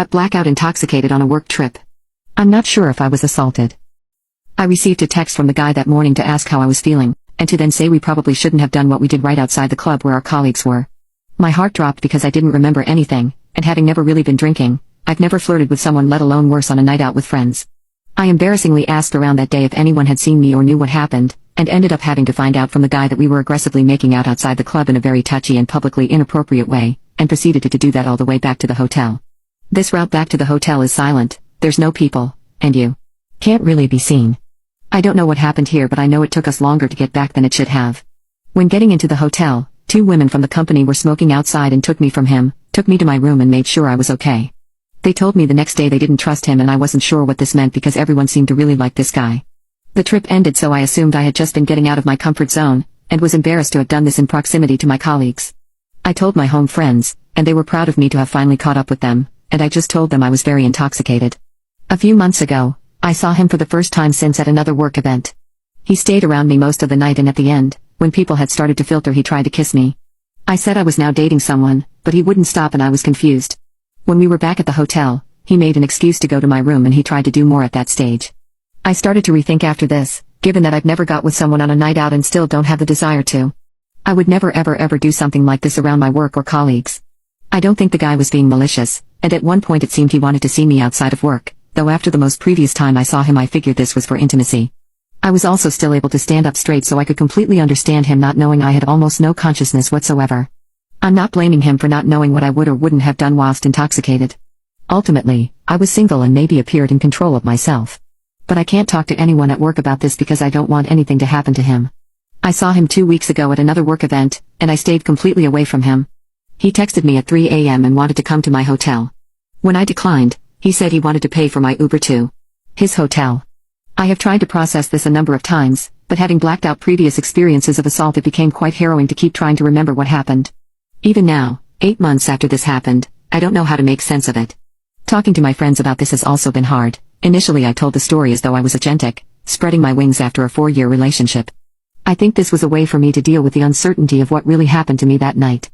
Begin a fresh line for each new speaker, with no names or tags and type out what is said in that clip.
Got blackout intoxicated on a work trip. I'm not sure if I was assaulted. I received a text from the guy that morning to ask how I was feeling, and to then say we probably shouldn't have done what we did right outside the club where our colleagues were. My heart dropped because I didn't remember anything, and having never really been drinking, I've never flirted with someone, let alone worse, on a night out with friends. I embarrassingly asked around that day if anyone had seen me or knew what happened, and ended up having to find out from the guy that we were aggressively making out outside the club in a very touchy and publicly inappropriate way, and proceeded to do that all the way back to the hotel. This route back to the hotel is silent, there's no people, and you can't really be seen. I don't know what happened here, but I know it took us longer to get back than it should have. When getting into the hotel, 2 women from the company were smoking outside and took me from him, took me to my room and made sure I was okay. They told me the next day they didn't trust him, and I wasn't sure what this meant because everyone seemed to really like this guy. The trip ended, so I assumed I had just been getting out of my comfort zone, and was embarrassed to have done this in proximity to my colleagues. I told my home friends, and they were proud of me to have finally caught up with them, and I just told them I was very intoxicated. A few months ago, I saw him for the first time since at another work event. He stayed around me most of the night, and at the end, when people had started to filter, he tried to kiss me. I said I was now dating someone, but he wouldn't stop and I was confused. When we were back at the hotel, he made an excuse to go to my room and he tried to do more at that stage. I started to rethink after this, given that I've never got with someone on a night out and still don't have the desire to. I would never ever do something like this around my work or colleagues. I don't think the guy was being malicious, and at one point it seemed he wanted to see me outside of work, though after the most previous time I saw him I figured this was for intimacy. I was also still able to stand up straight, so I could completely understand him not knowing I had almost no consciousness whatsoever. I'm not blaming him for not knowing what I would or wouldn't have done whilst intoxicated. Ultimately, I was single and maybe appeared in control of myself. But I can't talk to anyone at work about this because I don't want anything to happen to him. I saw him 2 weeks ago at another work event, and I stayed completely away from him. He texted me at 3 a.m. and wanted to come to my hotel. When I declined, he said he wanted to pay for my Uber to his hotel. I have tried to process this a number of times, but having blacked out previous experiences of assault, it became quite harrowing to keep trying to remember what happened. Even now, 8 months after this happened, I don't know how to make sense of it. Talking to my friends about this has also been hard. Initially I told the story as though I was agentic, spreading my wings after a 4-year relationship. I think this was a way for me to deal with the uncertainty of what really happened to me that night.